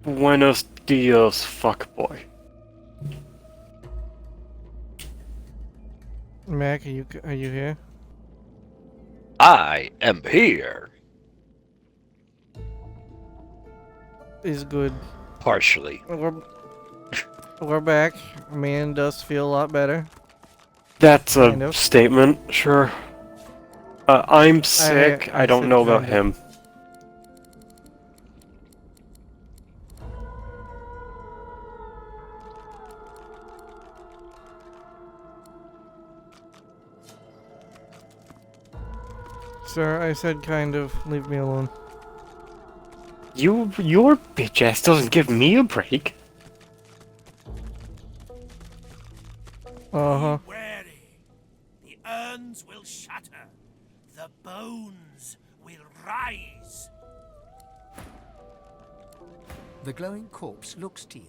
Buenos dias, fuckboy. Mac, are you here? I am here. Is good. Partially. We're we're back. Me and Dust feel a lot better. That's a Kind of. statement, sure. I'm sick. I don't said know about kind of. him. Sir, I said kind of. Leave me alone. Your bitch ass doesn't give me a break. Uh-huh. Be wary. The urns will shatter. The bones will rise. The glowing corpse looks to you.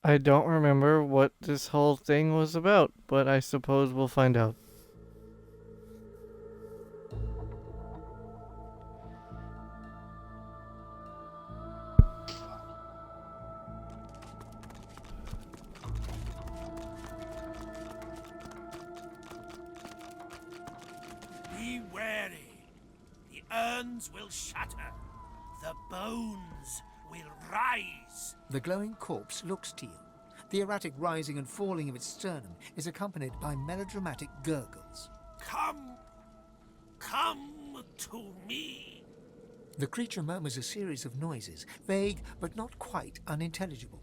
I don't remember what this whole thing was about, but I suppose we'll find out. Be wary. The urns will shatter. The bones will rise. The glowing corpse looks to you. The erratic rising and falling of its sternum is accompanied by melodramatic gurgles. Come. Come to me. The creature murmurs a series of noises, vague but not quite unintelligible.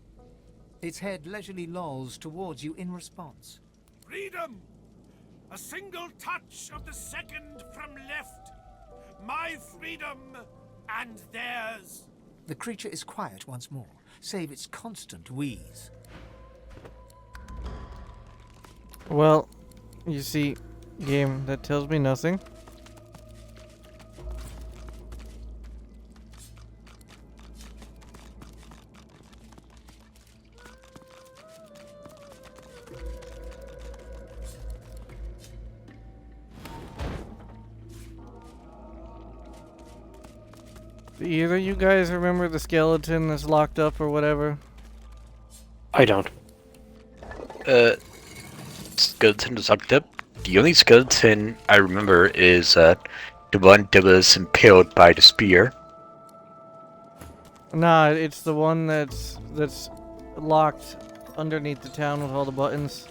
Its head leisurely lolls towards you in response. Freedom. A single touch of the second from left. My freedom and theirs. The creature is quiet once more, save its constant wheeze. Well, you see, game, that tells me nothing. Do either you guys remember the skeleton that's locked up or whatever? I don't. Skeleton is locked up. The only skeleton I remember is the one that was impaled by the spear. Nah, it's the one that's locked underneath the town with all the buttons.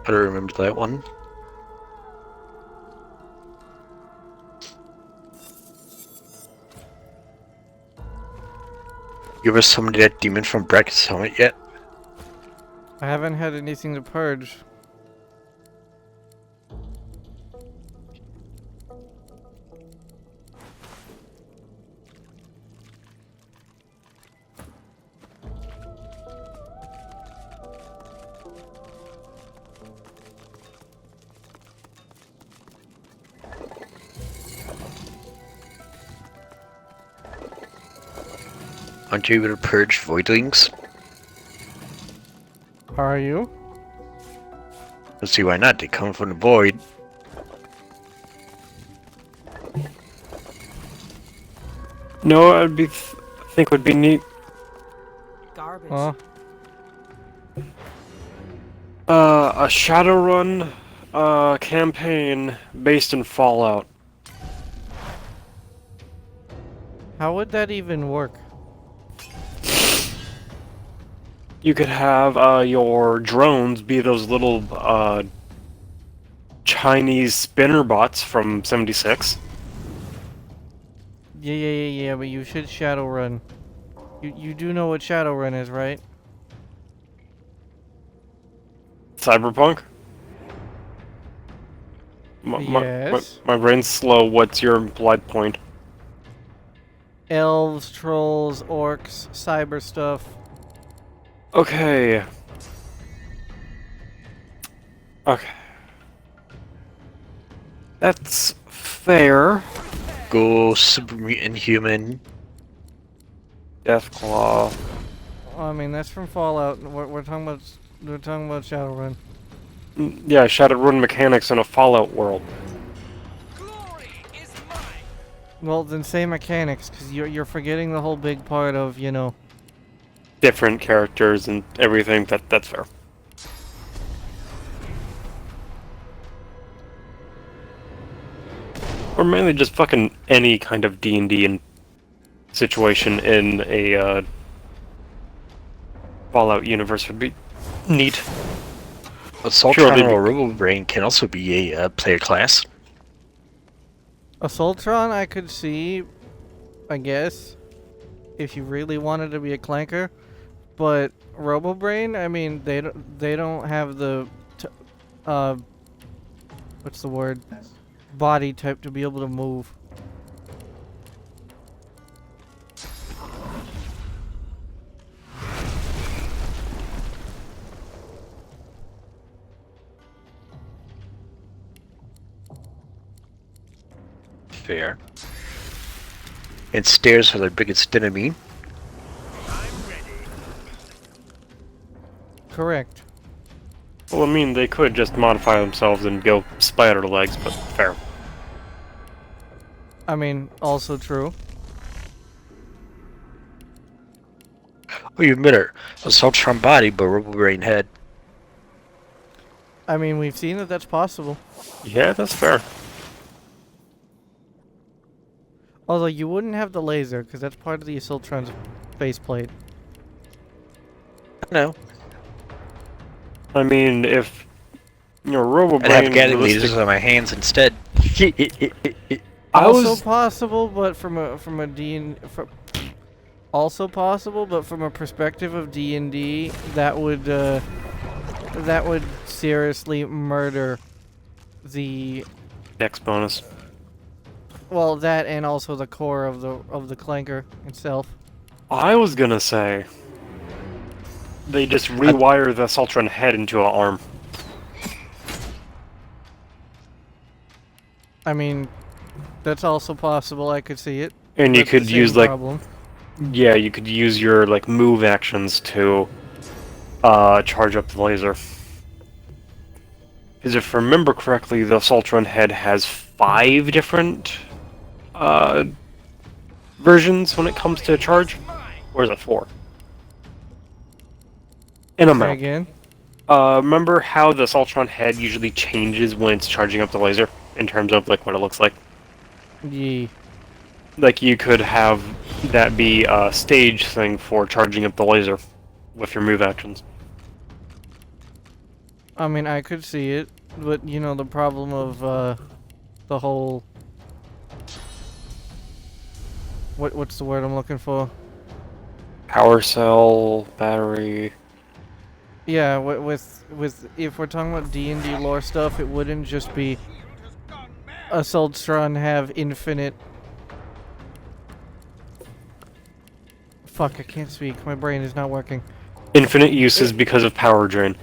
I don't remember that one. You ever summoned that demon from Brackett's helmet yet? I haven't had anything to purge. Aren't you able to purge voidlings? Are you? Let's see why not. They come from the void. No, I think would be neat. Garbage. Huh? A Shadowrun, campaign based in Fallout. How would that even work? You could have, your drones be those little, Chinese spinner bots from 76. Yeah, but you should Shadowrun. You do know what Shadowrun is, right? Cyberpunk? Yes. My brain's slow. What's your implied point? Elves, trolls, orcs, cyber stuff. Okay. Okay. That's fair. Go super mutant human. Deathclaw. I mean, that's from Fallout. We're talking about Shadowrun. Yeah, Shadowrun mechanics in a Fallout world. Well, then say mechanics, because you're forgetting the whole big part of, you know. Different characters and everything. That's fair. Or mainly just fucking any kind of D&D and situation in a Fallout universe would be neat. Assaultron Surely or Robo-Brain can also be a player class. Assaultron, I could see, I guess, if you really wanted to be a clanker. But Robo-Brain, I mean, they don't have the, what's the word? Body type to be able to move. Fair. And stairs are their biggest enemy. Correct. Well, I mean, they could just modify themselves and go spider legs, but fair. I mean, also true. Oh, you admit it. Assaultron body, but Robo-Brain head. I mean, we've seen that that's possible. Yeah, that's fair. Although you wouldn't have the laser, because that's part of the Assaultron's faceplate. No. I mean, if I'd have Robo-Brain guiding lasers on my hands instead. Also possible, but from a also possible, but from a perspective of D&D, that would seriously murder the Dex bonus. well, that and also the core of the clanker itself. I was gonna say they just rewire the Assaultron head into an arm. I mean, that's also possible. I could see it. And you That's the could same use like problem. yeah, you could use your like move actions to charge up the laser. Because if I remember correctly, the Assaultron head has 5 different versions when it comes to charge. Or is it 4? In Say amount. again. Remember how the Assaultron head usually changes when it's charging up the laser in terms of like what it looks like? Yee. Like you could have that be a stage thing for charging up the laser with your move actions. I mean, I could see it, but you know the problem of the whole what's the word I'm looking for? Power cell, battery. Yeah, with if we're talking about D&D lore stuff, it wouldn't just be Assaultron have infinite. Fuck, I can't speak. My brain is not working. Infinite uses because of power drain.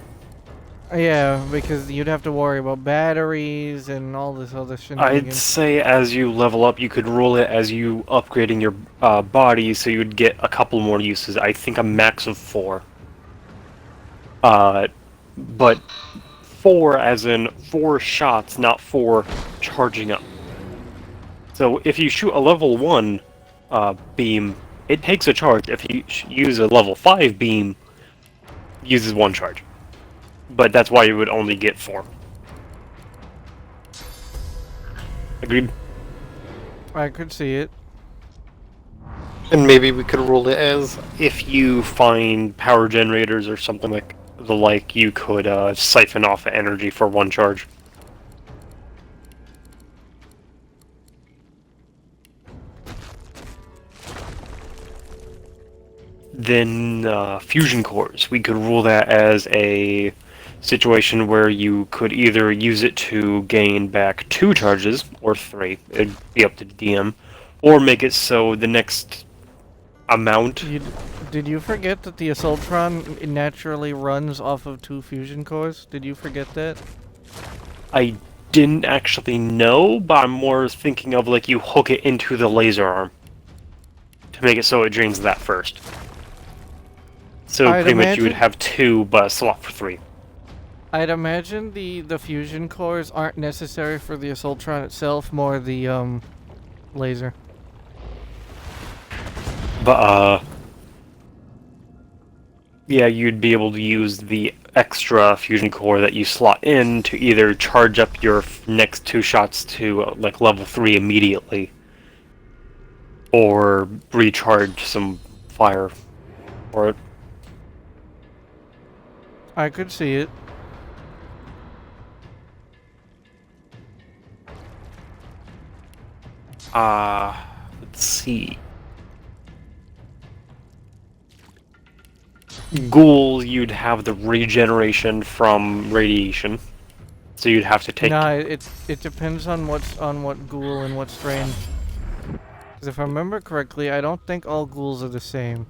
Yeah, because you'd have to worry about batteries and all this other I'd shenanigans. say as you level up, you could rule it as you upgrading your body, so you would get a couple more uses. I think a max of 4. But 4 as in 4 shots, not 4 charging up. So if you shoot a level 1 beam, it takes a charge. If you use a level 5 beam, it uses 1 charge. But that's why you would only get 4. Agreed? I could see it. And maybe we could rule it as if you find power generators or something like the like, you could siphon off energy for 1 charge. Then fusion cores, we could rule that as a situation where you could either use it to gain back 2 charges, or 3, it'd be up to the DM, or make it so the next amount. Did you forget that the Assaultron naturally runs off of 2 fusion cores? Did you forget that? I didn't actually know, but I'm more thinking of like you hook it into the laser arm to make it so it drains that first. So I'd pretty much you would imagine- have 2, but a slot for 3. I'd imagine the fusion cores aren't necessary for the Assaultron itself, more the laser. But yeah, you'd be able to use the extra fusion core that you slot in to either charge up your next 2 shots to like level 3 immediately, or recharge some fire for it. I could see it. Let's see. Ghoul, you'd have the regeneration from radiation, so you'd have to take. Nah, it depends on what ghoul and what strain. Because if I remember correctly, I don't think all ghouls are the same.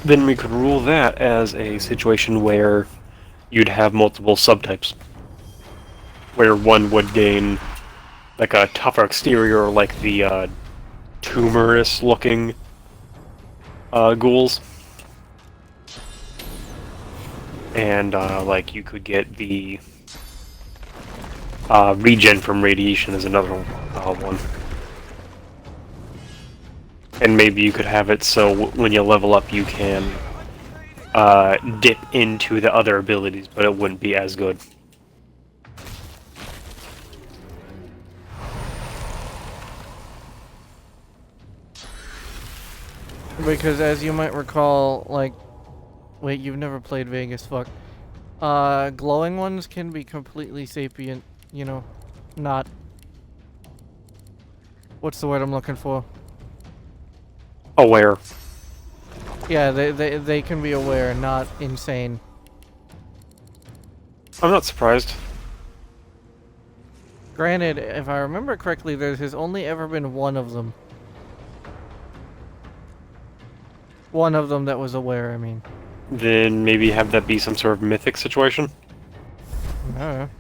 Then we could rule that as a situation where you'd have multiple subtypes, where one would gain like a tougher exterior, like the tumorous-looking ghouls, and like you could get the regen from radiation as another one. And maybe you could have it so when you level up you can dip into the other abilities, but it wouldn't be as good. Because as you might recall, like, wait, you've never played Vegas, fuck. Glowing ones can be completely sapient, you know, not. What's the word I'm looking for? Aware. Yeah, they can be aware, not insane. I'm not surprised. Granted, if I remember correctly, there has only ever been one of them. One of them that was aware, I mean. Then maybe have that be some sort of mythic situation? I don't know.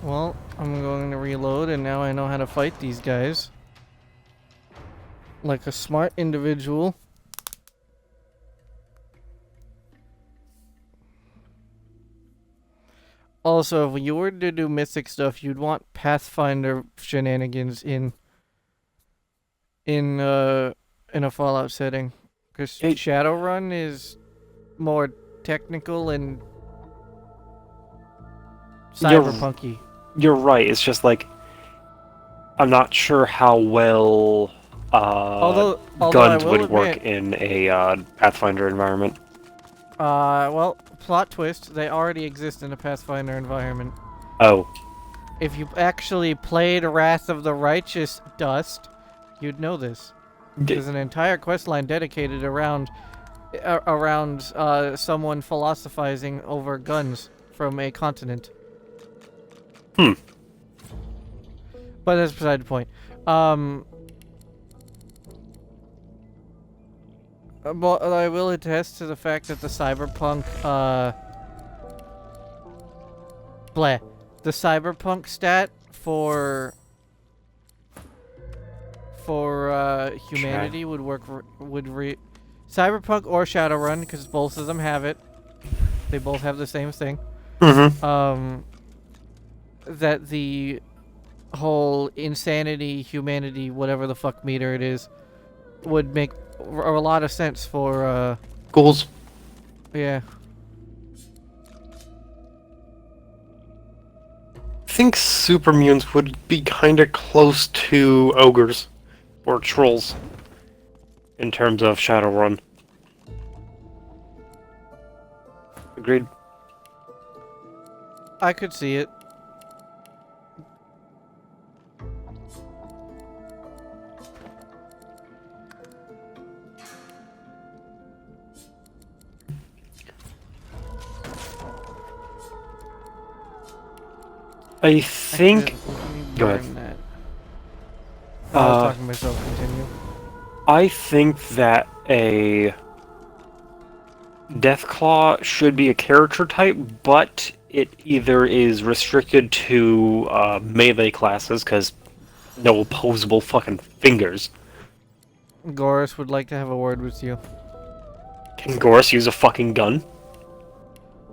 Well, I'm going to reload, and now I know how to fight these guys. Like a smart individual. Also, if you were to do mythic stuff, you'd want Pathfinder shenanigans in a Fallout setting, because Hey. Shadowrun is more technical and You're- cyberpunky. You're right, it's just like I'm not sure how well Although I guns will would work admit, in a Pathfinder environment. well, plot twist, they already exist in a Pathfinder environment. Oh. If you actually played Wrath of the Righteous Dust, you'd know this. There's an entire questline dedicated around someone philosophizing over guns from a continent. Hmm. But that's beside the point. Well, I will attest to the fact that the cyberpunk, the cyberpunk stat for humanity would work, cyberpunk or Shadowrun, because both of them have it. They both have the same thing. Mm-hmm. That the whole insanity, humanity, whatever the fuck meter it is, would make a lot of sense for, Ghouls. yeah. I think supermutants would be kind of close to ogres or trolls in terms of Shadowrun. Agreed. I could see it. I think. Actually, let me Go ahead. burn that. I was Uh, talking to myself. Continue. I think that a Deathclaw should be a character type, but it either is restricted to melee classes, because no opposable fucking fingers. Goris would like to have a word with you. Can Goris use a fucking gun?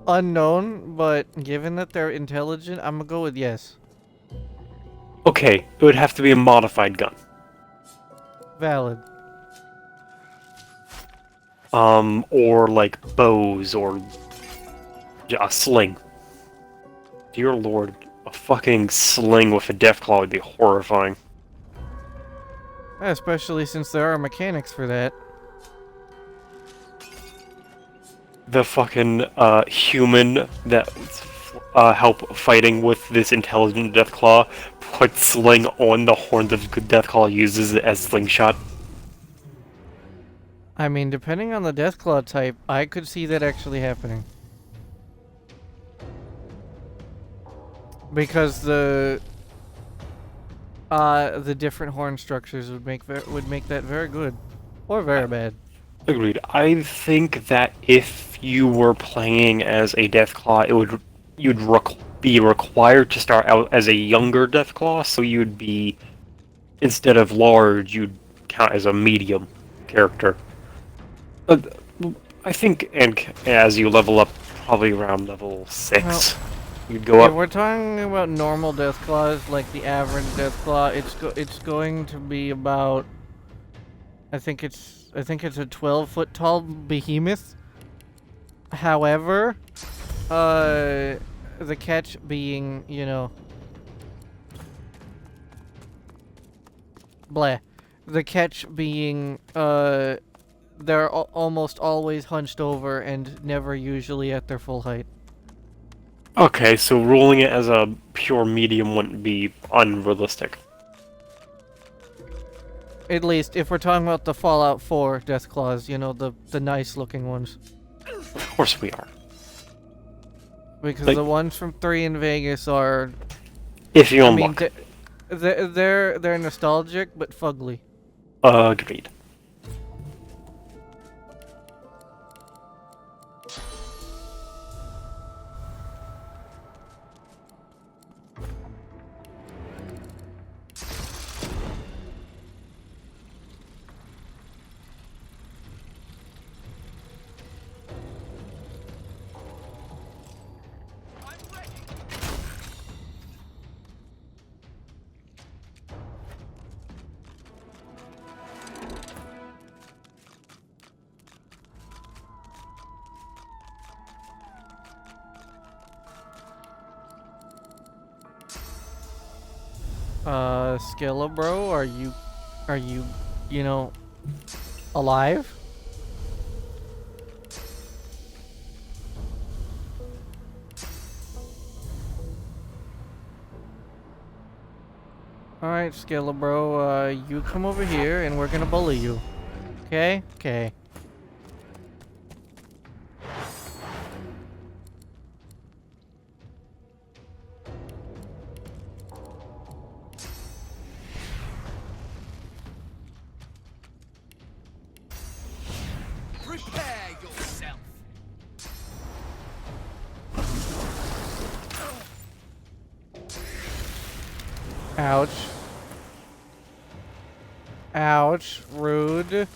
Unknown, but given that they're intelligent, I'm gonna go with yes. Okay, it would have to be a modified gun. Valid. Or like bows, or a sling. Dear lord, a fucking sling with a Deathclaw would be horrifying. Especially since there are mechanics for that. The fucking human that help fighting with this intelligent Deathclaw puts sling on the horn that the Deathclaw uses it as slingshot. I mean, depending on the Deathclaw type, I could see that actually happening. Because the different horn structures would make that very good, or very bad. Agreed. I think that if you were playing as a Deathclaw, be required to start out as a younger Deathclaw, so you'd be, instead of large, you'd count as a medium character. I think, and as you level up, probably around level 6, you'd go If up. we're talking about normal Deathclaws, like the average Deathclaw, it's going to be about, I think it's a 12-foot tall behemoth. However, the catch being, you know, the catch being, they're almost always hunched over and never usually at their full height. Okay, so ruling it as a pure medium wouldn't be unrealistic. At least if we're talking about the Fallout 4 Deathclaws, you know, the nice looking ones. Of course we are. Because Like- the ones from 3 in Vegas are, If you I mean, unlock. they're nostalgic but fugly. Agreed. Skelebro, are you know, alive? Alright, Skelebro, you come over here and we're gonna bully you. Okay? Okay. Prepare yourself. Ouch. Ouch. Rude.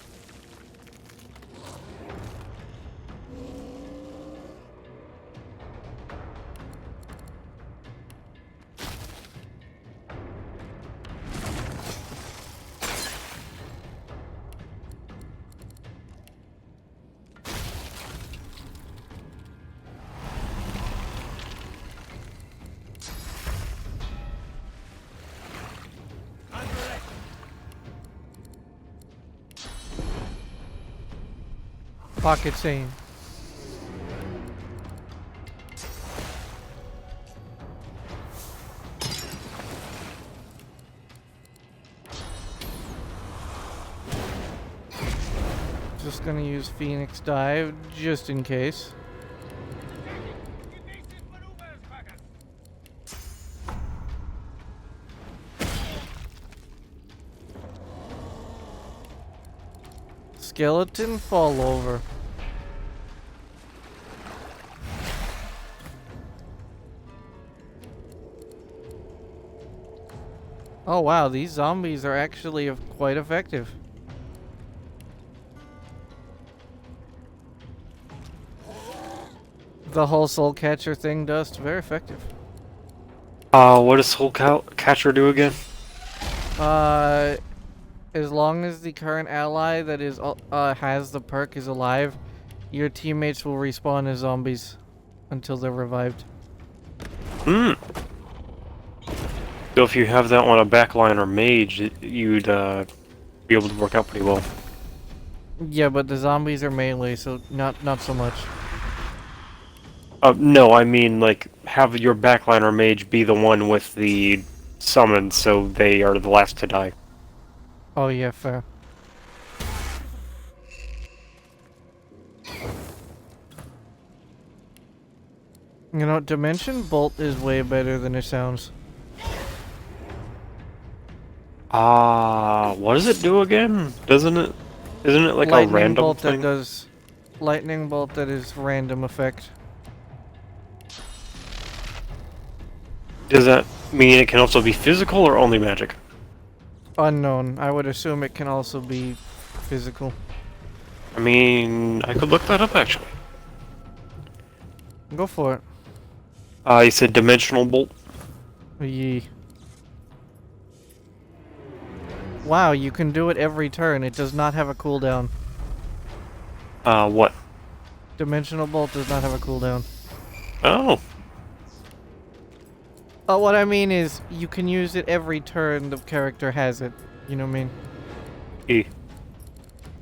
Pocket scene. Just gonna use Phoenix Dive just in case. skeleton fall over? Oh wow, these zombies are actually quite effective. The whole soul catcher thing does, very effective. What does Soul Catcher do again? As long as the current ally that is has the perk is alive, your teammates will respawn as zombies until they're revived. Hmm. So if you have that on a backline or mage, you'd be able to work out pretty well. Yeah, but the zombies are melee, so not so much. No, I mean, like, have your backline or mage be the one with the summon, so they are the last to die. Oh yeah, fair. You know, Dimension Bolt is way better than it sounds. What does it do again? Isn't it like a Lightning random bolt thing? that does lightning bolt that is random effect. Does that mean it can also be physical or only magic? Unknown. I would assume it can also be physical. I mean, I could look that up actually. Go for it. You said dimensional bolt. Yee. Wow, you can do it every turn. It does not have a cooldown. What? Dimensional bolt does not have a cooldown. Oh, What I mean is, you can use it every turn the character has it. You know what I mean? E.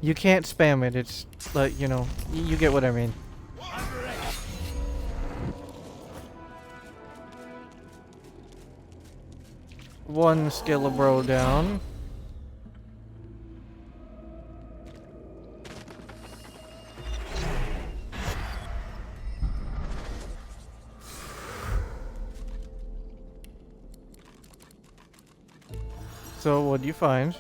You can't spam it. It's like, you know, you get what I mean. One Skillabro down. So, what'd you find?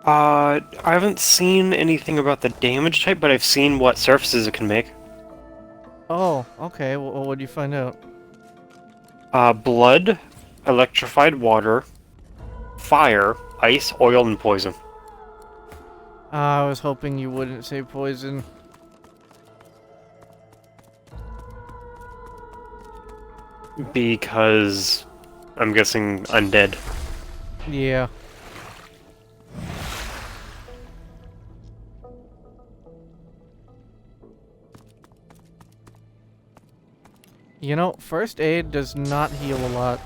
I haven't seen anything about the damage type, but I've seen what surfaces it can make. Oh, okay. Well, what'd you find out? Blood, electrified water, fire, ice, oil, and poison. I was hoping you wouldn't say poison. Because I'm guessing undead. Yeah. You know, first aid does not heal a lot.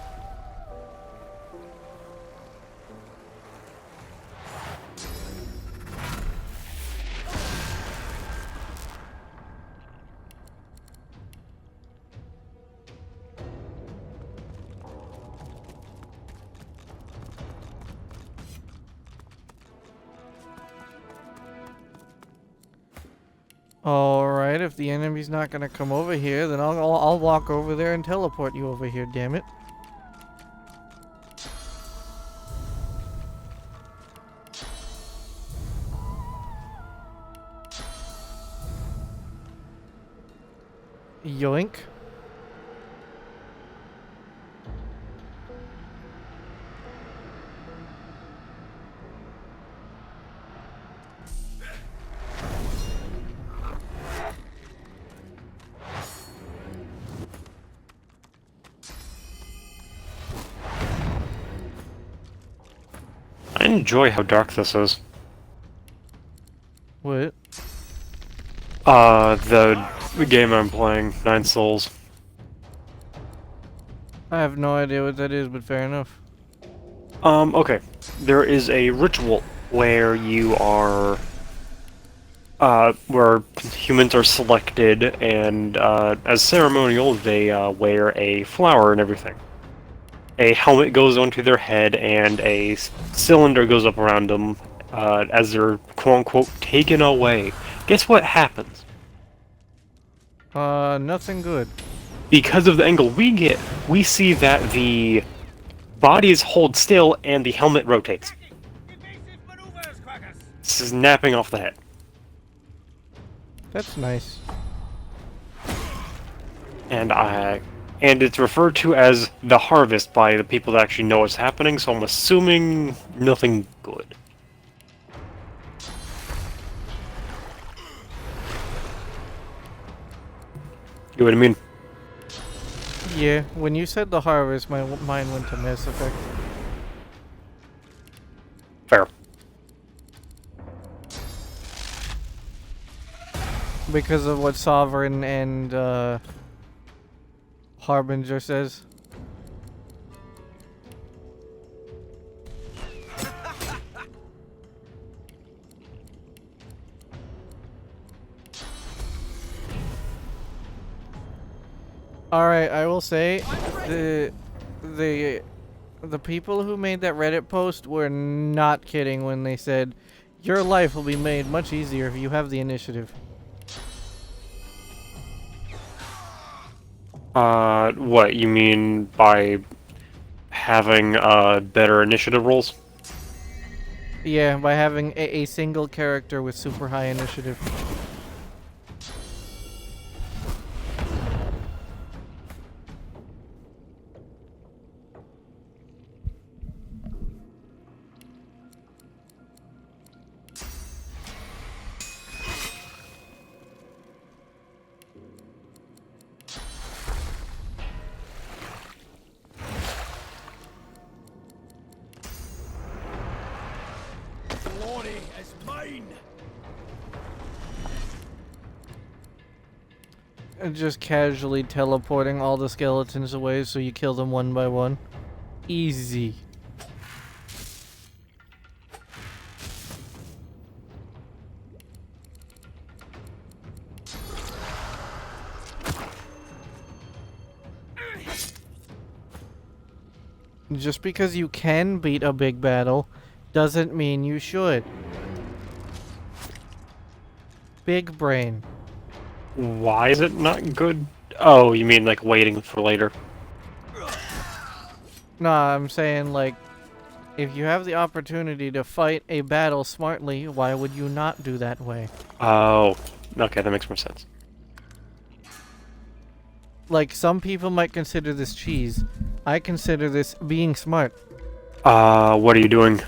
Alright, if the enemy's not gonna come over here, then I'll walk over there and teleport you over here, damn it. Yoink. I enjoy how dark this is. What? The game I'm playing, Nine Souls. I have no idea what that is, but fair enough. Okay. There is a ritual where you are, where humans are selected, and, as ceremonial, they, wear a flower and everything. A helmet goes onto their head, and a cylinder goes up around them, as they're, quote-unquote, taken away. Guess what happens? Nothing good. Because of the angle we get, we see that the bodies hold still and the helmet rotates. snapping off the head. That's nice. And it's referred to as the harvest by the people that actually know what's happening, so I'm assuming nothing good. You know what I mean? Yeah, when you said the harvest, my mind went to Mass Effect. Fair. Because of what Sovereign and Harbinger says. Alright, I will say the people who made that Reddit post were not kidding when they said your life will be made much easier if you have the initiative. What you mean by having better initiative rolls? Yeah, by having a single character with super high initiative. Glory is mine. And just casually teleporting all the skeletons away so you kill them one by one. Easy. Just because you can beat a big battle doesn't mean you should. Big brain. Why is it not good? Oh, you mean like waiting for later? Nah, I'm saying like, if you have the opportunity to fight a battle smartly, why would you not do that way? Oh, okay, that makes more sense. Like, some people might consider this cheese. I consider this being smart. What are you doing?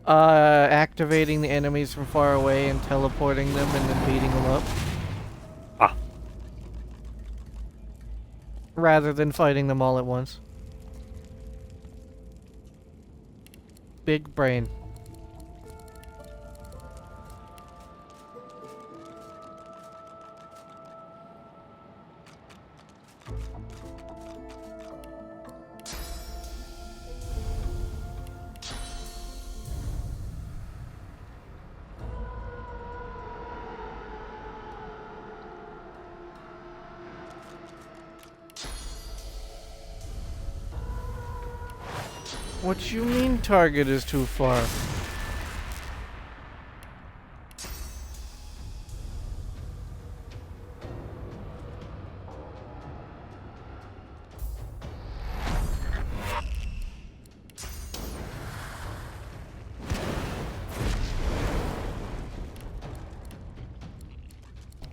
Activating the enemies from far away and teleporting them and then beating them up. Ah. Rather than fighting them all at once. Big brain. What you mean target is too far?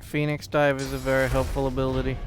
Phoenix Dive is a very helpful ability.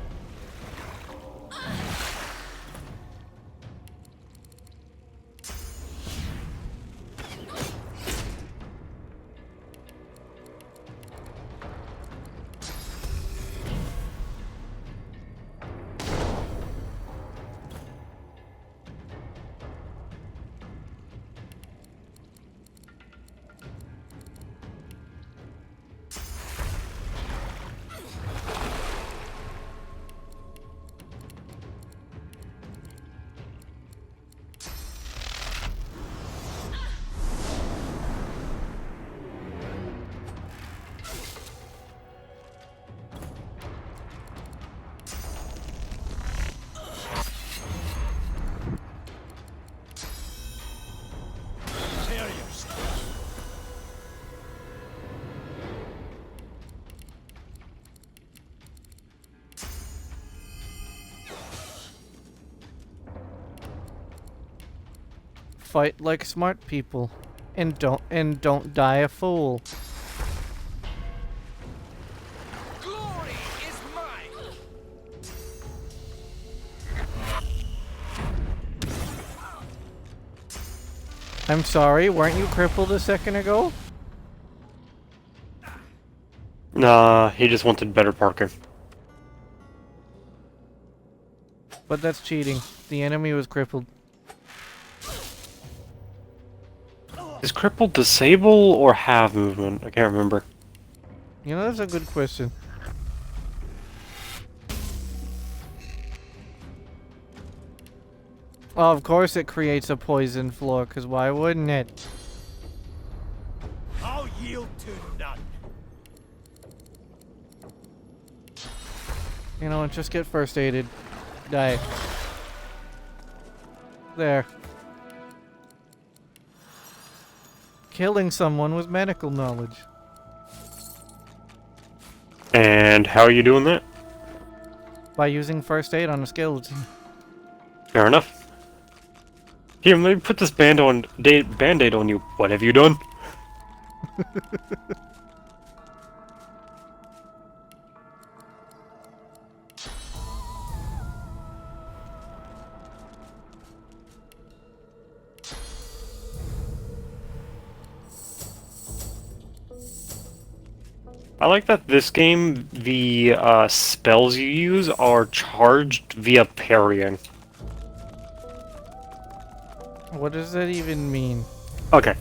Tear yourself. Fight like smart people. And don't die a fool. Glory is mine. I'm sorry, weren't you crippled a second ago? Nah, he just wanted better parking. But that's cheating. The enemy was crippled. Is crippled disable or have movement? I can't remember. You know, that's a good question. Oh, of course it creates a poison floor, because why wouldn't it? I'll yield to none. You know what, just get first aided. Die. There. Killing someone with medical knowledge. And how are you doing that? By using first aid on a skeleton. Fair enough. Here, let me put this band-aid on you. What have you done? I like that this game, the spells you use are charged via parrying. What does that even mean? Okay.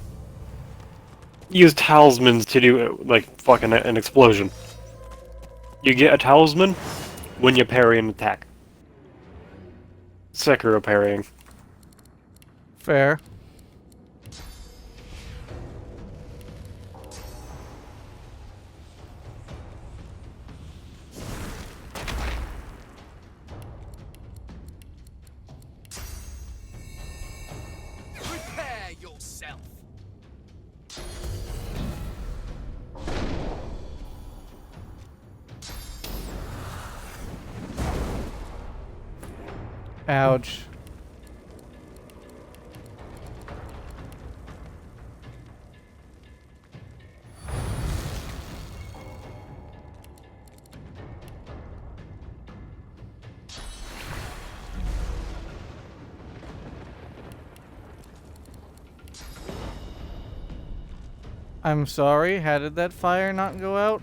Use talismans to do, like, fucking an explosion. You get a talisman when you parry an attack. Sekiro parrying. Fair. Prepare yourself. Ouch. I'm sorry, how did that fire not go out?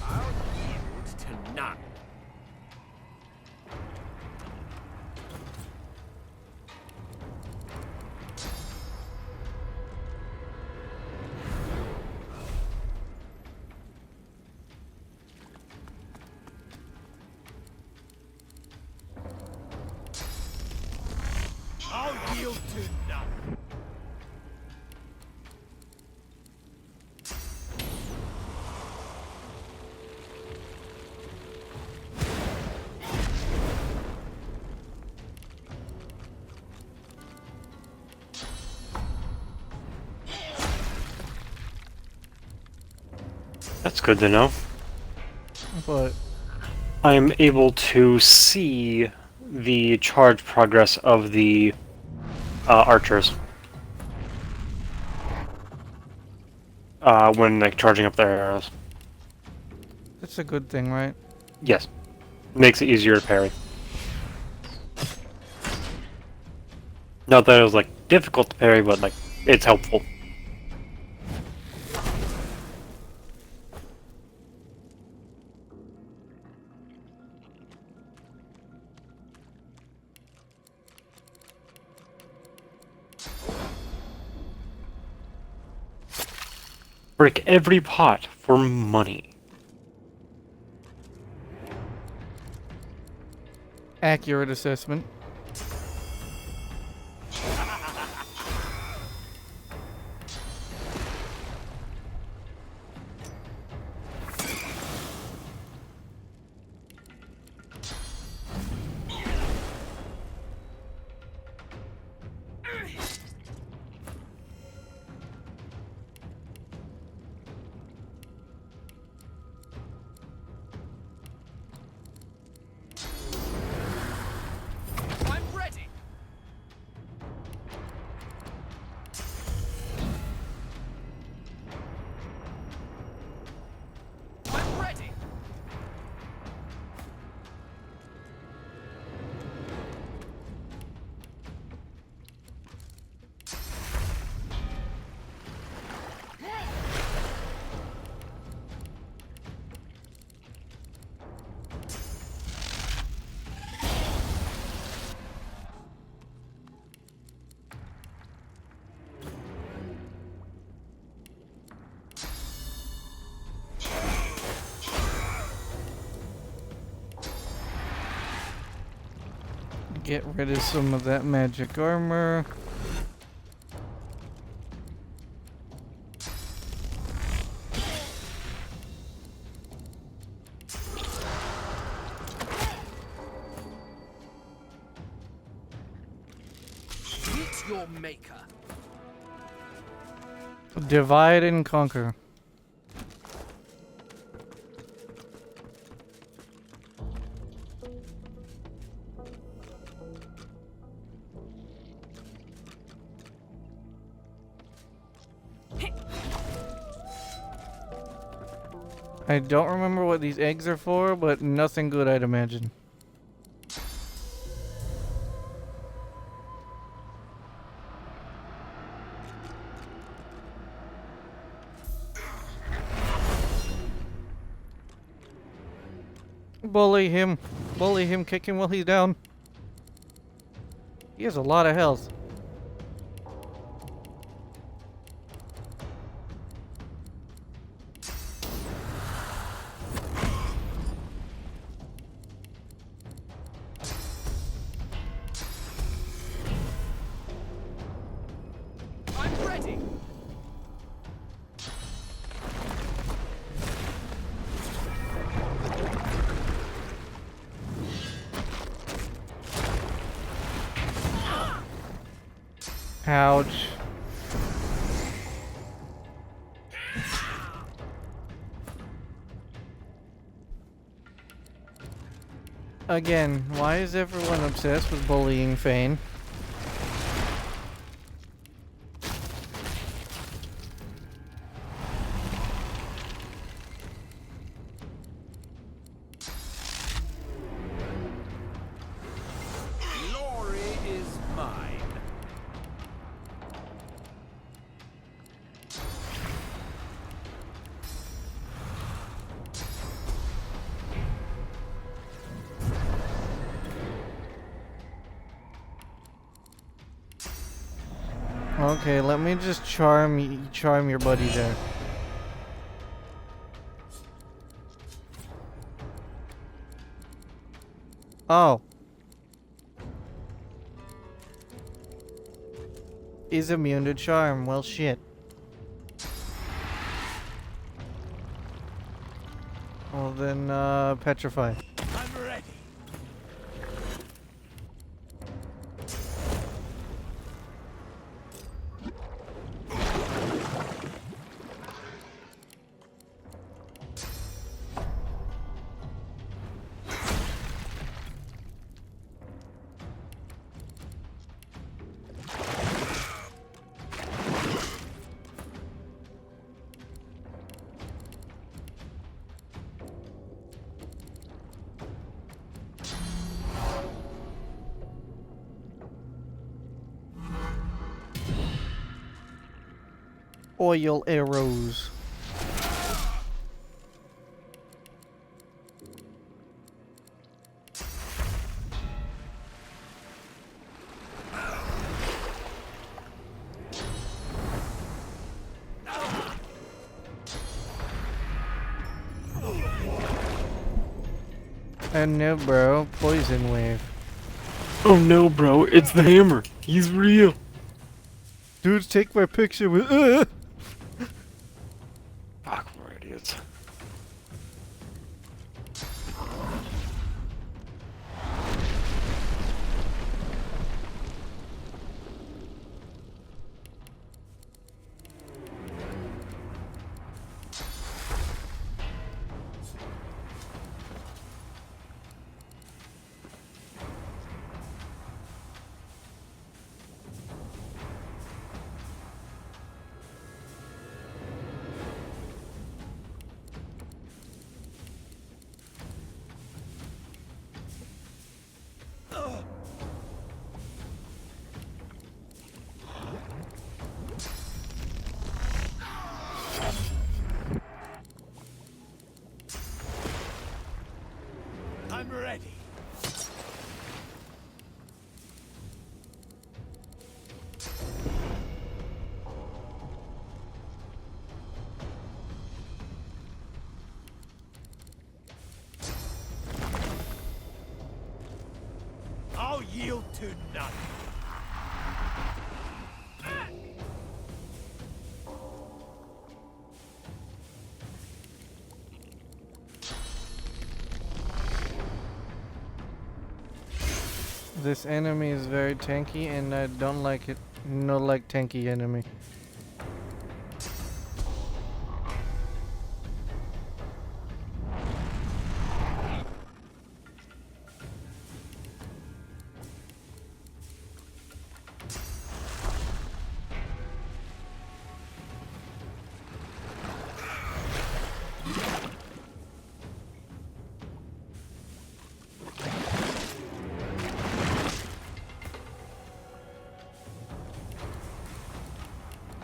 I'll yield to none. I'll yield to none. That's good to know. But I am able to see the charge progress of the archers. When, like, charging up their arrows. that's a good thing, right? Yes. Makes it easier to parry. Not that it was, like, difficult to parry, but, like, it's helpful. Break every pot for money. Accurate assessment. Get rid of some of that magic armor. Meet your maker. Divide and conquer. I don't remember what these eggs are for, but nothing good, I'd imagine. Bully him. Bully him, kick him while he's down. He has a lot of health. I'm ready. Ouch. Again, why is everyone obsessed with bullying Fane? Glory is mine. Okay, let me just charm your buddy there. Oh. Is immune to charm. Well, shit. Well then, petrify. I'm ready. Oil arrows. And no, bro, poison wave. Oh no, bro, it's the hammer. He's real. Dudes, take my picture with. Fuck, we're idiots. to none. This enemy is very tanky, and I don't like it. No, like tanky enemy.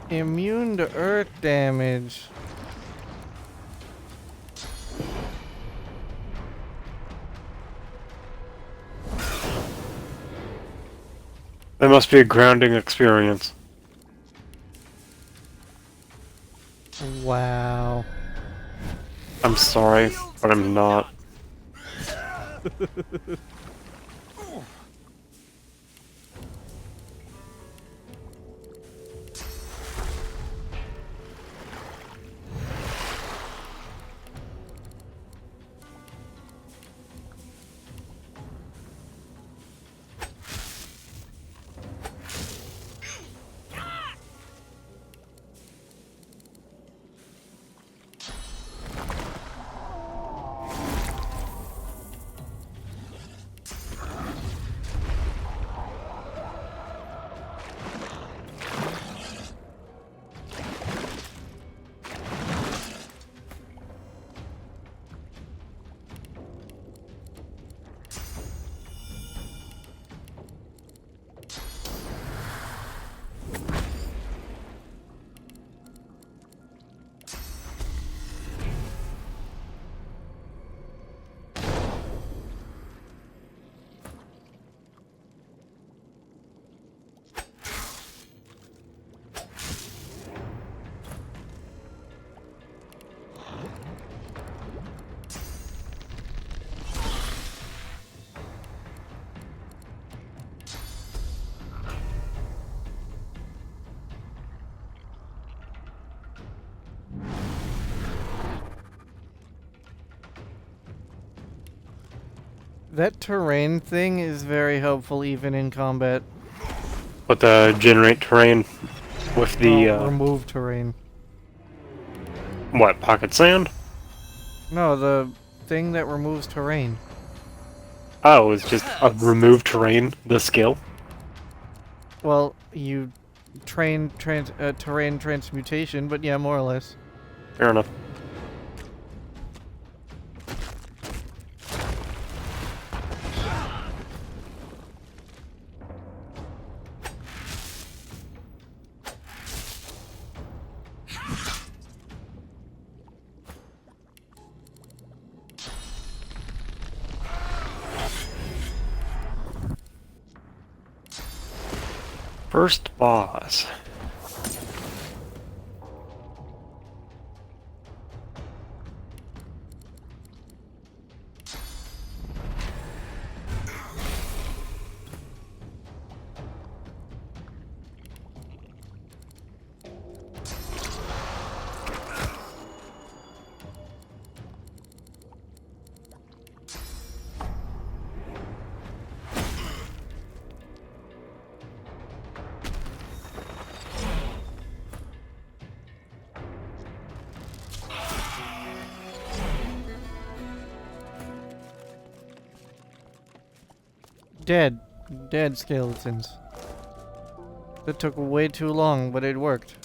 Immune to earth damage. That must be a grounding experience. Wow. I'm sorry, but I'm not. That terrain thing is very helpful even in combat. But the generate terrain with the, remove terrain. what, pocket sand? No, the thing that removes terrain. Oh, it's just a remove terrain, the skill? Well, you train terrain transmutation, but yeah, more or less. Fair enough. First boss. Dead. Dead skeletons. That took way too long, but it worked.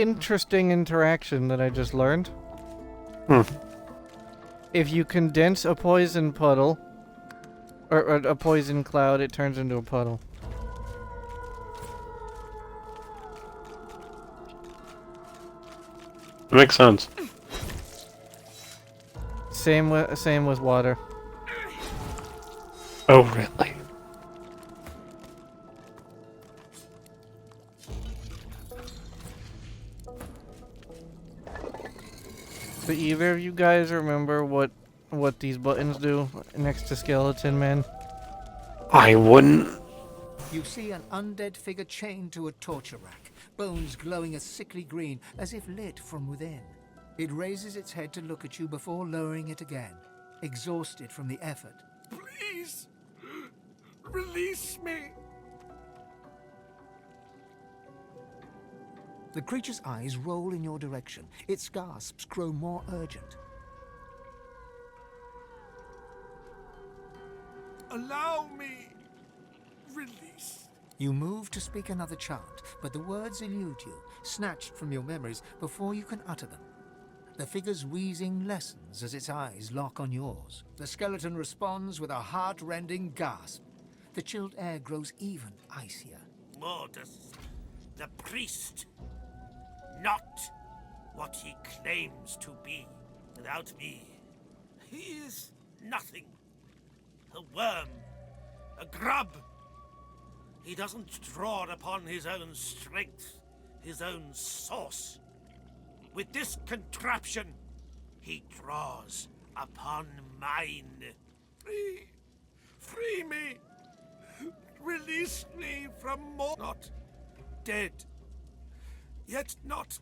interesting interaction that I just learned. Hmm. If you condense a poison puddle, or a poison cloud, it turns into a puddle. Makes sense. Same with water. Oh, really? Do either of you guys remember what these buttons do next to Skeleton Man? I wouldn't. You see an undead figure chained to a torture rack, bones glowing a sickly green as if lit from within. It raises its head to look at you before lowering it again, exhausted from the effort. Please, release me. The creature's eyes roll in your direction. Its gasps grow more urgent. Allow me. Release. You move to speak another chant, but the words elude you, snatched from your memories before you can utter them. The figure's wheezing lessens as its eyes lock on yours. The skeleton responds with a heart-rending gasp. The chilled air grows even icier. Mortis, the priest. Not what he claims to be. Without me, he is nothing. A worm. A grub. He doesn't draw upon his own strength, his own source. With this contraption, he draws upon mine. Free me. Release me from more. Not dead, yet not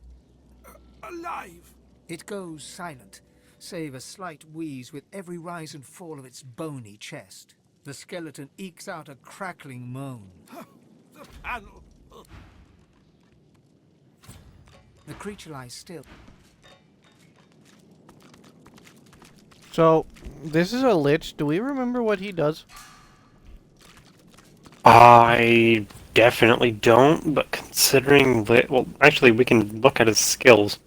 alive. It goes silent, save a slight wheeze with every rise and fall of its bony chest. The skeleton ekes out a crackling moan. The panel. The creature lies still. So, this is a lich. Do we remember what he does? I definitely don't, but considering well, actually, we can look at his skills.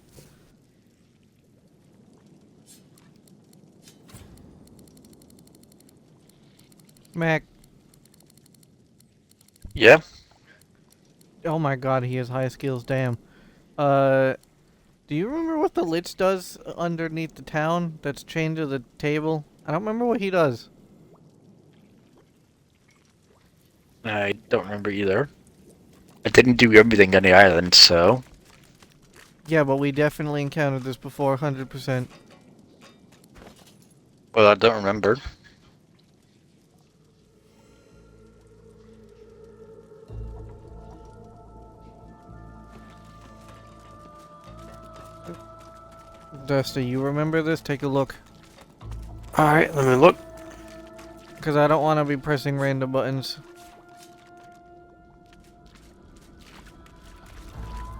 Mac. Yeah. Oh my god, he has high skills, damn. Do you remember what the lich does underneath the town that's chained to the table? I don't remember what he does. I don't remember either. I didn't do everything on the island, so... Yeah, but we definitely encountered this before, 100%. Well, I don't remember. Dusty, you remember this? Take a look. Alright, let me look. Because I don't want to be pressing random buttons.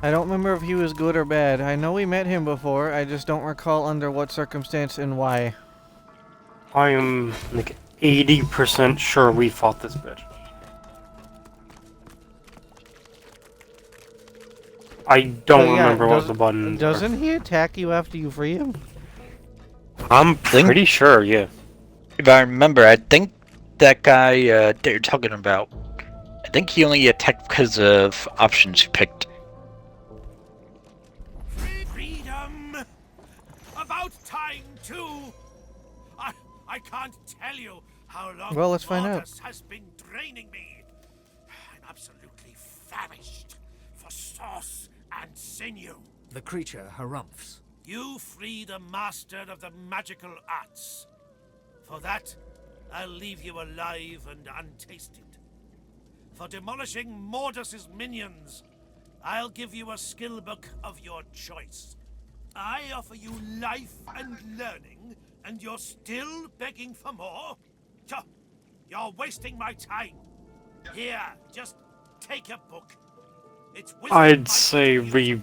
I don't remember if he was good or bad. I know we met him before, I just don't recall under what circumstance and why. I am like 80% sure we fought this bitch. I don't So, yeah, remember what the button. Doesn't he attack you after you free him? I'm pretty sure, yeah. If I remember, I think that guy that you're talking about, I think he only attacked because of options you picked. Freedom! About time, too! I can't tell you how long Well, let's find out. Mortis has been draining me. I'm absolutely famished for sauce and sinew. The creature harumphs. You free the master of the magical arts. For that, I'll leave you alive and untasted. For demolishing Mortis's minions, I'll give you a skill book of your choice. I offer you life and learning, and you're still begging for more? You're wasting my time. Here, just take a book. It's wisdom I'd might say do you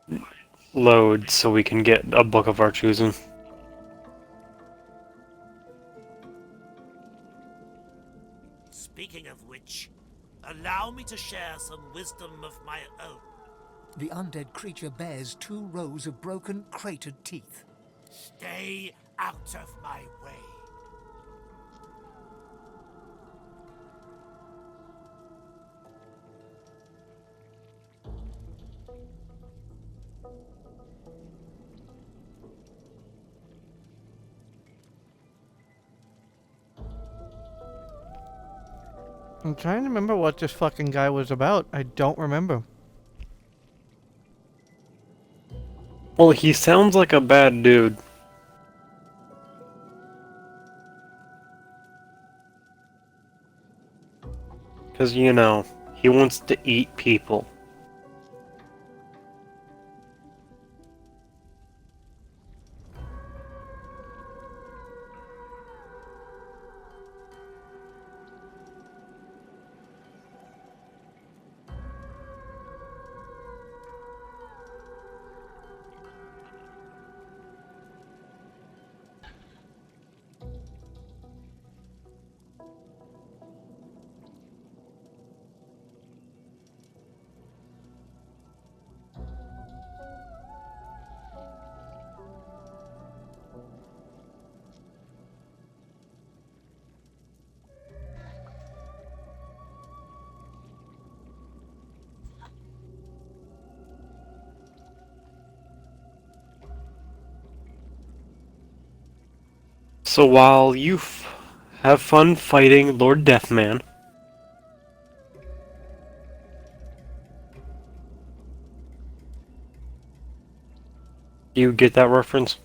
good. reload so we can get a book of our choosing. Speaking of which, allow me to share some wisdom of my own. The undead creature bears 2 rows of broken, cratered teeth. Stay out of my way. I'm trying to remember what this fucking guy was about. I don't remember. Well, he sounds like a bad dude. Because, you know, he wants to eat people. So while you have fun fighting Lord Deathman, you get that reference?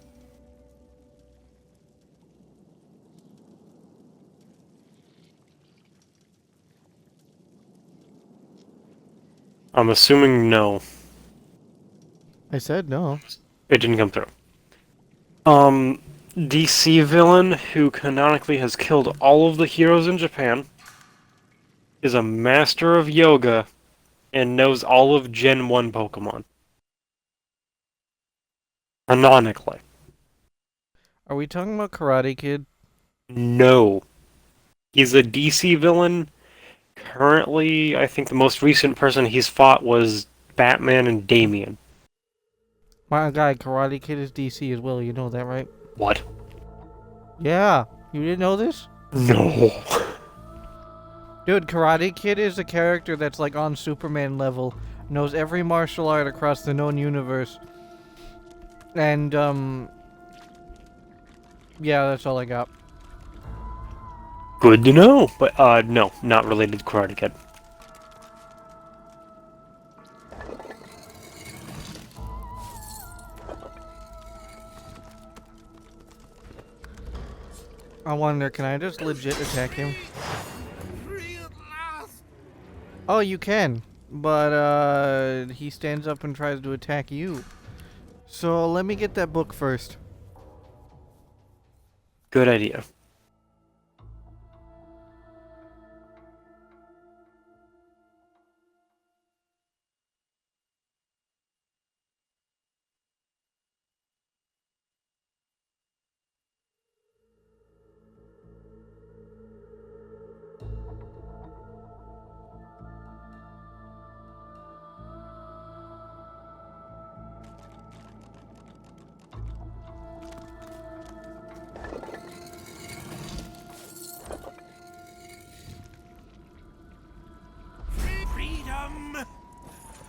I'm assuming no. I said no. It didn't come through. DC villain who canonically has killed all of the heroes in Japan is a master of yoga and knows all of Gen 1 Pokemon. Canonically. Are we talking about Karate Kid? No. He's a DC villain. Currently, I think the most recent person he's fought was Batman and Damian. My guy, Karate Kid is DC as well. You know that, right? What? Yeah. You didn't know this? No. Dude, Karate Kid is a character that's like on Superman level. Knows every martial art across the known universe. And, yeah, that's all I got. Good to know. But, no, not related to Karate Kid. I wonder, can I just legit attack him? Free at last! Oh, you can. But, he stands up and tries to attack you. So, let me get that book first. Good idea. Freedom!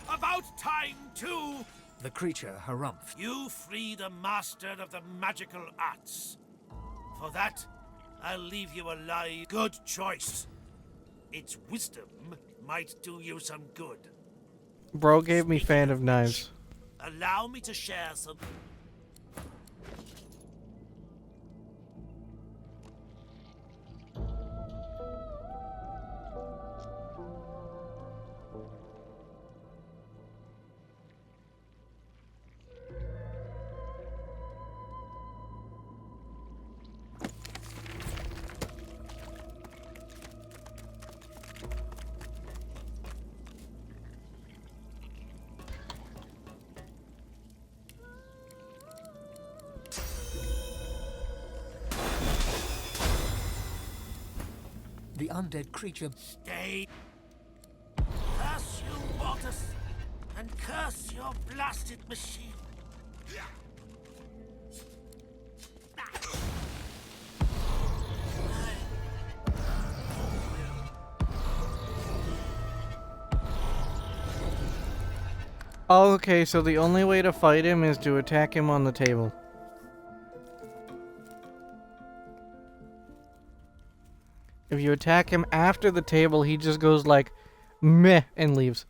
About time, too! The creature harumphed. You free the master of the magical arts. For that, I'll leave you alive. Good choice. Its wisdom might do you some good. Bro gave me fan of knives. Allow me to share some. The undead creature Stay. Curse you, mortals, and and curse your blasted machine. Oh, okay, so the only way to fight him is to attack him on the table. If you attack him after the table, he just goes like, meh, and leaves.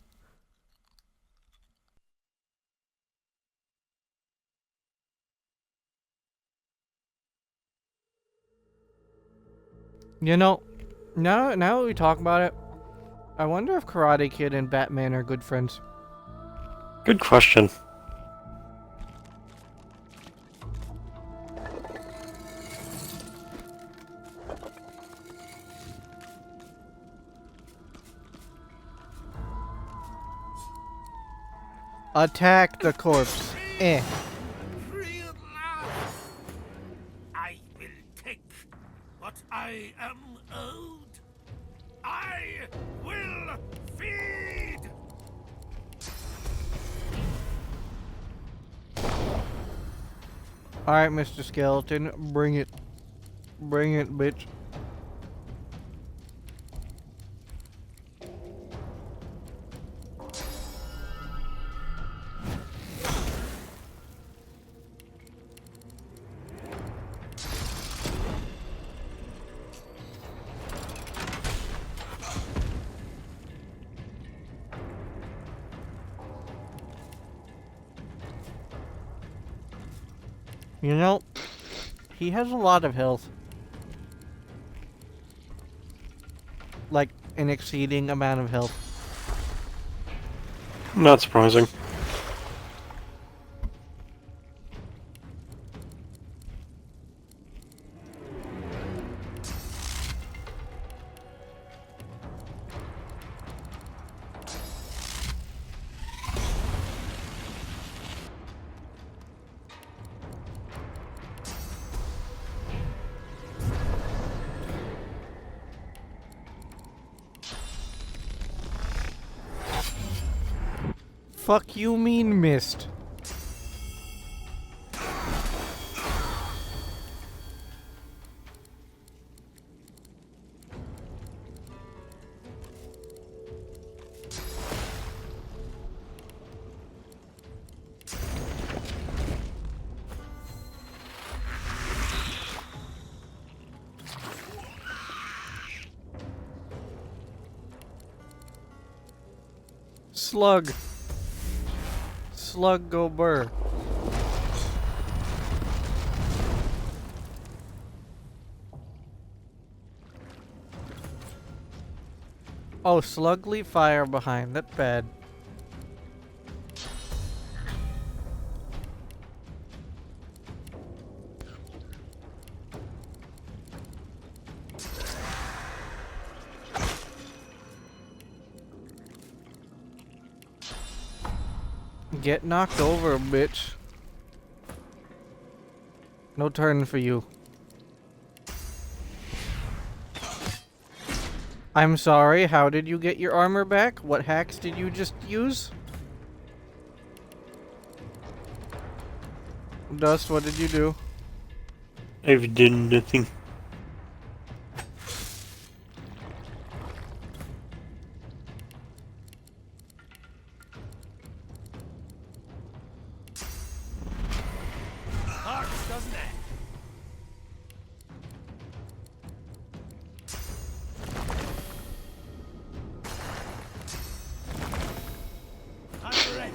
You know, now that we talk about it, I wonder if Karate Kid and Batman are good friends. Good question. Attack the corpse. Eh. Free at last. I will take what I am owed. I will feed. Alright, Mr. Skeleton, bring it. Bring it, bitch. You know, he has a lot of health. Like, an exceeding amount of health. Not surprising. Fuck you mean missed. Slug. Slug go burr. Oh, slug leave fire behind. That's bad. Get knocked over, bitch. No turn for you. I'm sorry, how did you get your armor back? What hacks did you just use? Dust, what did you do? I've done nothing. Hurts, doesn't it? I'm ready.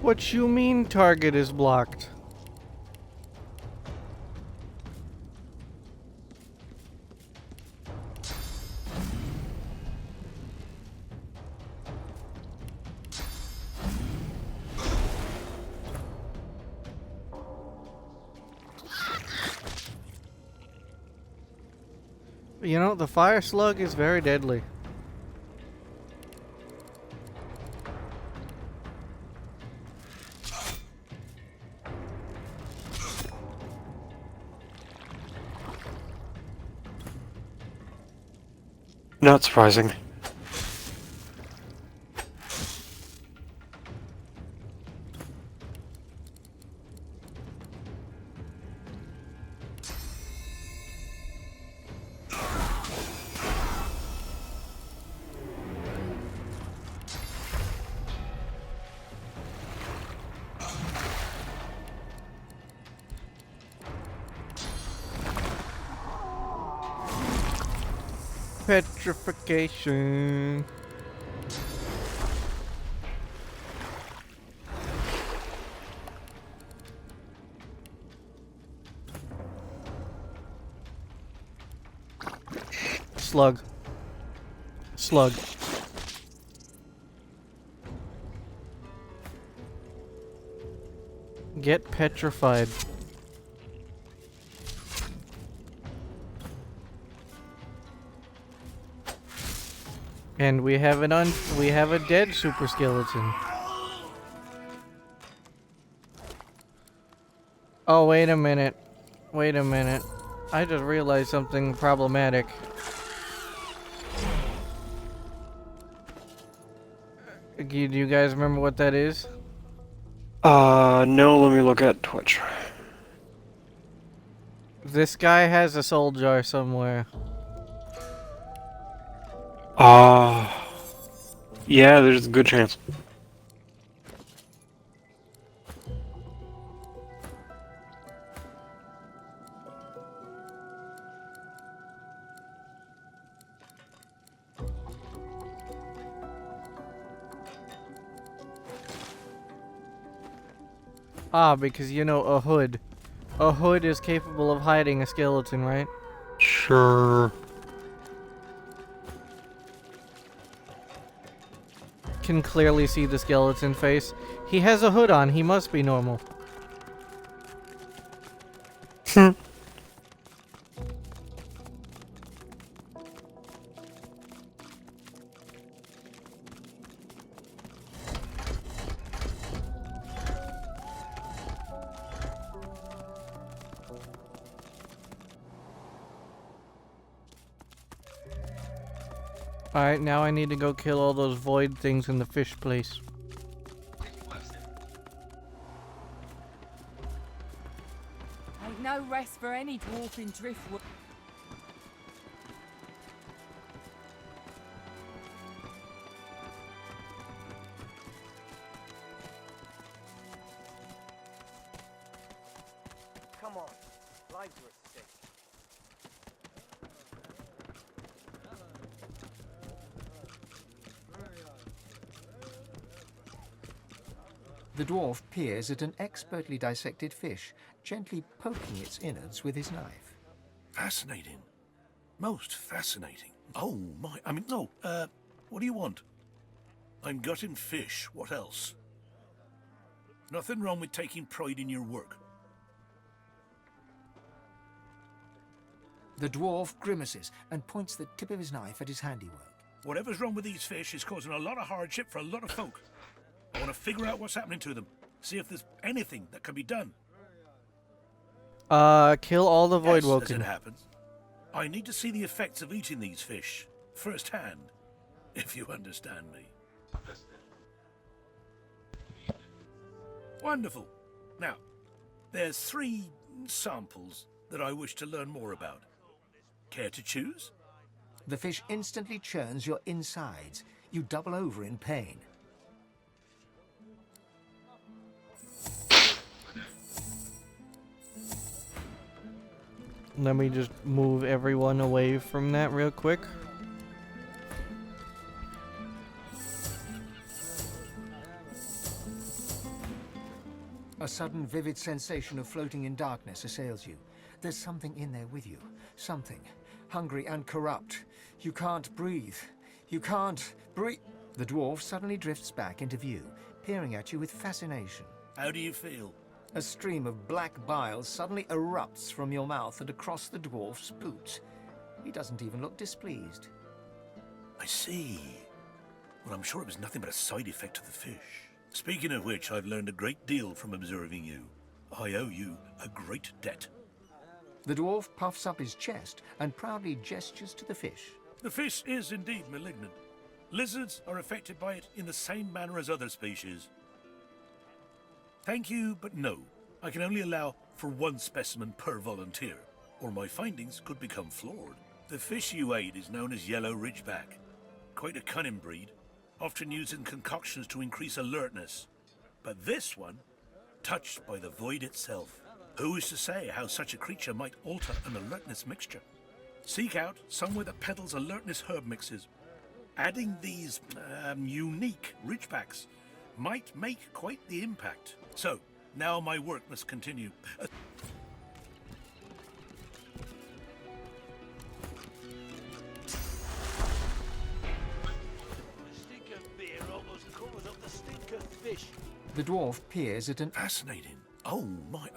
What you mean target is blocked? You know, the fire slug is very deadly. Not surprising. Petrification. Slug. Slug. Get petrified. And we have a dead super skeleton. Oh, wait a minute. Wait a minute. I just realized something problematic. Do you guys remember what that is? No, let me look at Twitch. This guy has a soul jar somewhere. Yeah, there's a good chance. Ah, because you know, a hood. A hood is capable of hiding a skeleton, right? Sure. Can clearly see the skeleton face. He has a hood on, he must be normal. Alright, now I need to go kill all those void things in the fish place. Ain't no rest for any dwarf in driftwood. Come on, lives are at stake. The dwarf peers at an expertly dissected fish, gently poking its innards with his knife. Fascinating. Most fascinating. Oh my, I mean, no, what do you want? I'm gutting fish, what else? Nothing wrong with taking pride in your work. The dwarf grimaces and points the tip of his knife at his handiwork. Whatever's wrong with these fish is causing a lot of hardship for a lot of folk. I want to figure out what's happening to them. See if there's anything that can be done. Kill all the void Yes, as it woken. happens. I need to see the effects of eating these fish firsthand, if you understand me. Wonderful. Now, there's 3 samples that I wish to learn more about. Care to choose? The fish instantly churns your insides. You double over in pain. Let me just move everyone away from that real quick. A sudden vivid sensation of floating in darkness assails you. There's something in there with you. Something. Hungry and corrupt. You can't breathe. You can't breathe. The dwarf suddenly drifts back into view, peering at you with fascination. How do you feel? A stream of black bile suddenly erupts from your mouth and across the dwarf's boots. He doesn't even look displeased. I see. Well, I'm sure it was nothing but a side effect of the fish. Speaking of which, I've learned a great deal from observing you. I owe you a great debt. The dwarf puffs up his chest and proudly gestures to the fish. The fish is indeed malignant. Lizards are affected by it in the same manner as other species. Thank you, but no. I can only allow for one specimen per volunteer, or my findings could become flawed. The fish you ate is known as yellow ridgeback. Quite a cunning breed, often used in concoctions to increase alertness. But this one, touched by the void itself. Who is to say how such a creature might alter an alertness mixture? Seek out somewhere that peddles alertness herb mixes. Adding these unique ridgebacks might make quite the impact. So, now my work must continue. The dwarf peers at an... Fascinating. Oh my,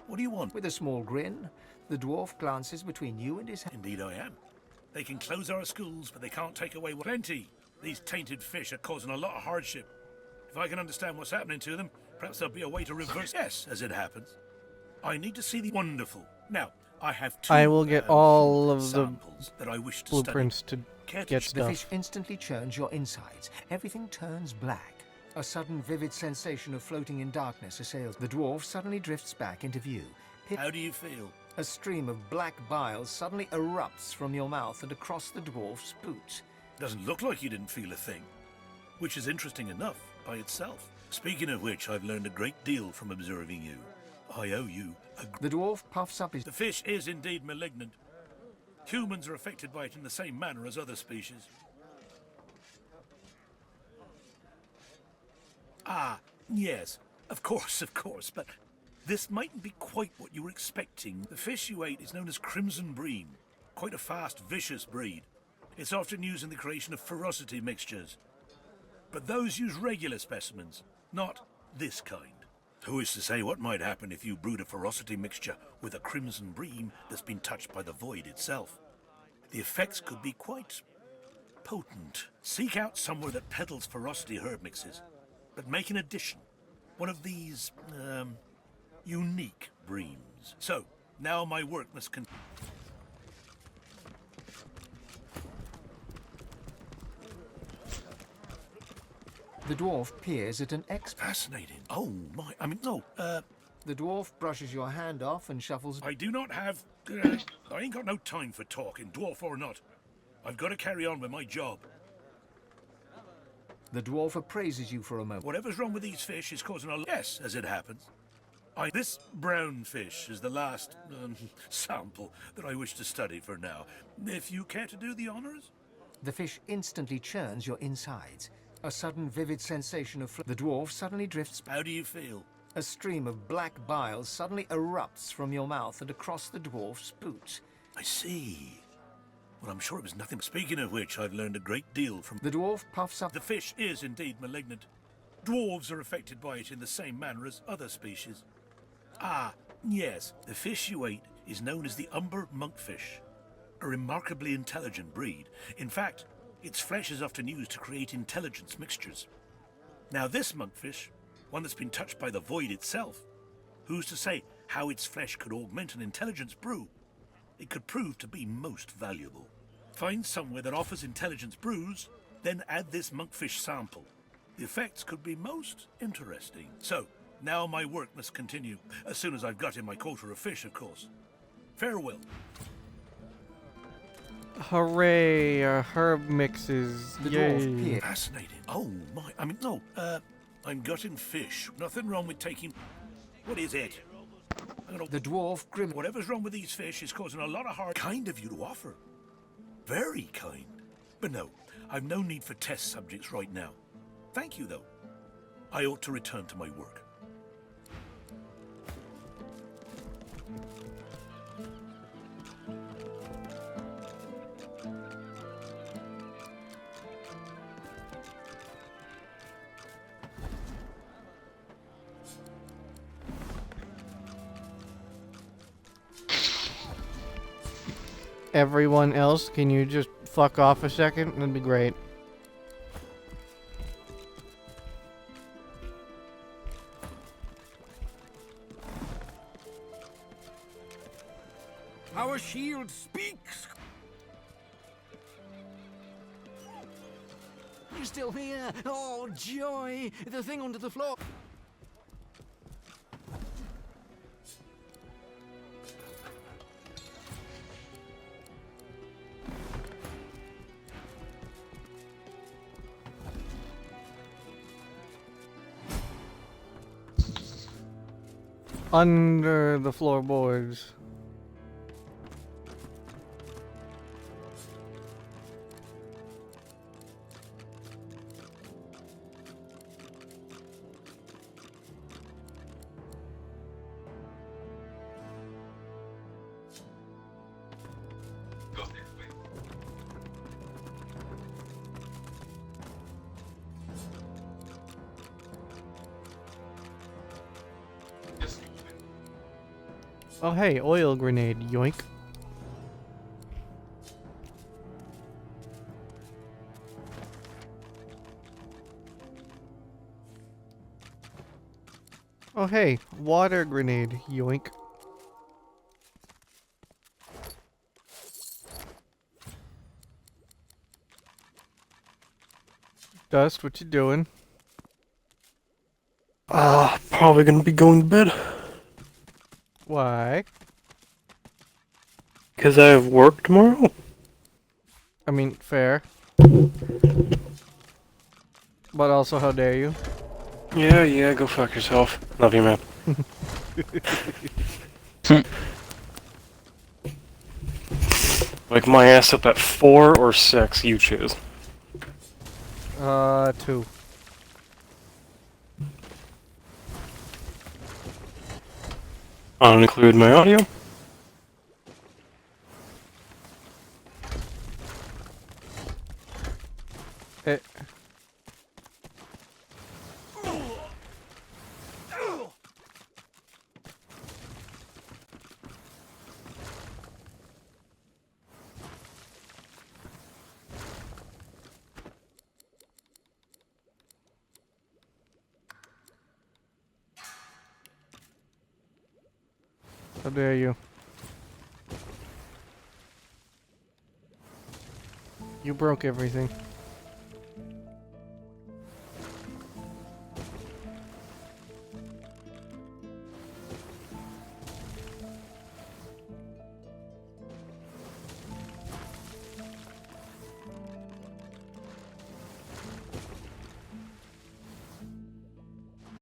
what do you want? With a small grin, the dwarf glances between you and his... Indeed I am. They can close our schools, but they can't take away plenty. These tainted fish are causing a lot of hardship. If I can understand what's happening to them, perhaps there'll be a way to reverse... Yes, as it happens. I need to see the wonderful. Now, I have two... I will get all of the samples that I wish to blueprints study. to get The stuff. fish instantly churns your insides. Everything turns black. A sudden vivid sensation of floating in darkness assails. The dwarf suddenly drifts back into view. How do you feel? A stream of black bile suddenly erupts from your mouth and across the dwarf's boot. Doesn't look like you didn't feel a thing. Which is interesting enough by itself. Speaking of which, I've learned a great deal from observing you. I owe you a... The dwarf puffs up his... The fish is indeed malignant. Humans are affected by it in the same manner as other species. Ah, yes, of course, but this mightn't be quite what you were expecting. The fish you ate is known as crimson bream, quite a fast, vicious breed. It's often used in the creation of ferocity mixtures. But those use regular specimens, not this kind. Who is to say what might happen if you brewed a ferocity mixture with a crimson bream that's been touched by the void itself? The effects could be quite potent. Seek out somewhere that peddles ferocity herb mixes, but make an addition. One of these, unique breams. So, now my work must continue. The dwarf peers at an Fascinating. Oh my, The dwarf brushes your hand off and shuffles... I do not have... I ain't got no time for talking, dwarf or not. I've got to carry on with my job. The dwarf appraises you for a moment. Whatever's wrong with these fish is causing a... Yes, as it happens. This brown fish is the last sample that I wish to study for now. If you care to do the honors? The fish instantly churns your insides. A sudden vivid sensation of... The dwarf suddenly drifts... How do you feel? A stream of black bile suddenly erupts from your mouth and across the dwarf's boot. I see. Well, I'm sure it was nothing. Speaking of which, I've learned a great deal from... The dwarf puffs up... The fish is indeed malignant. Dwarves are affected by it in the same manner as other species. Ah, yes, the fish you ate is known as the umber monkfish, a remarkably intelligent breed. In fact, its flesh is often used to create intelligence mixtures. Now this monkfish, one that's been touched by the void itself, who's to say how its flesh could augment an intelligence brew? It could prove to be most valuable. Find somewhere that offers intelligence brews, then add this monkfish sample. The effects could be most interesting. So, now my work must continue, as soon as I've got in my quota of fish, of course. Farewell. Hooray! Herb mixes. The Yay! dwarf peers... Fascinating. Oh my, I'm gutting fish. Nothing wrong with taking... What is it? The dwarf grim... Whatever's wrong with these fish is causing a lot of hard... Kind of you to offer. Very kind. But no, I've no need for test subjects right now. Thank you, though. I ought to return to my work. everyone else, can you just fuck off a second? That'd be great. Our shield speaks! You're still here? Oh, joy! The thing onto the floor. Under the floorboards. Oh hey, oil grenade, yoink. Oh hey, water grenade, yoink. Dust, what you doing? Probably gonna be going to bed. Why? Because I have work tomorrow. I mean, fair. But also, how dare you? Yeah, go fuck yourself. Love you, man. Wake my ass up at 4 or 6, you choose. 2. I'll include my audio. Eh. How dare you? You broke everything.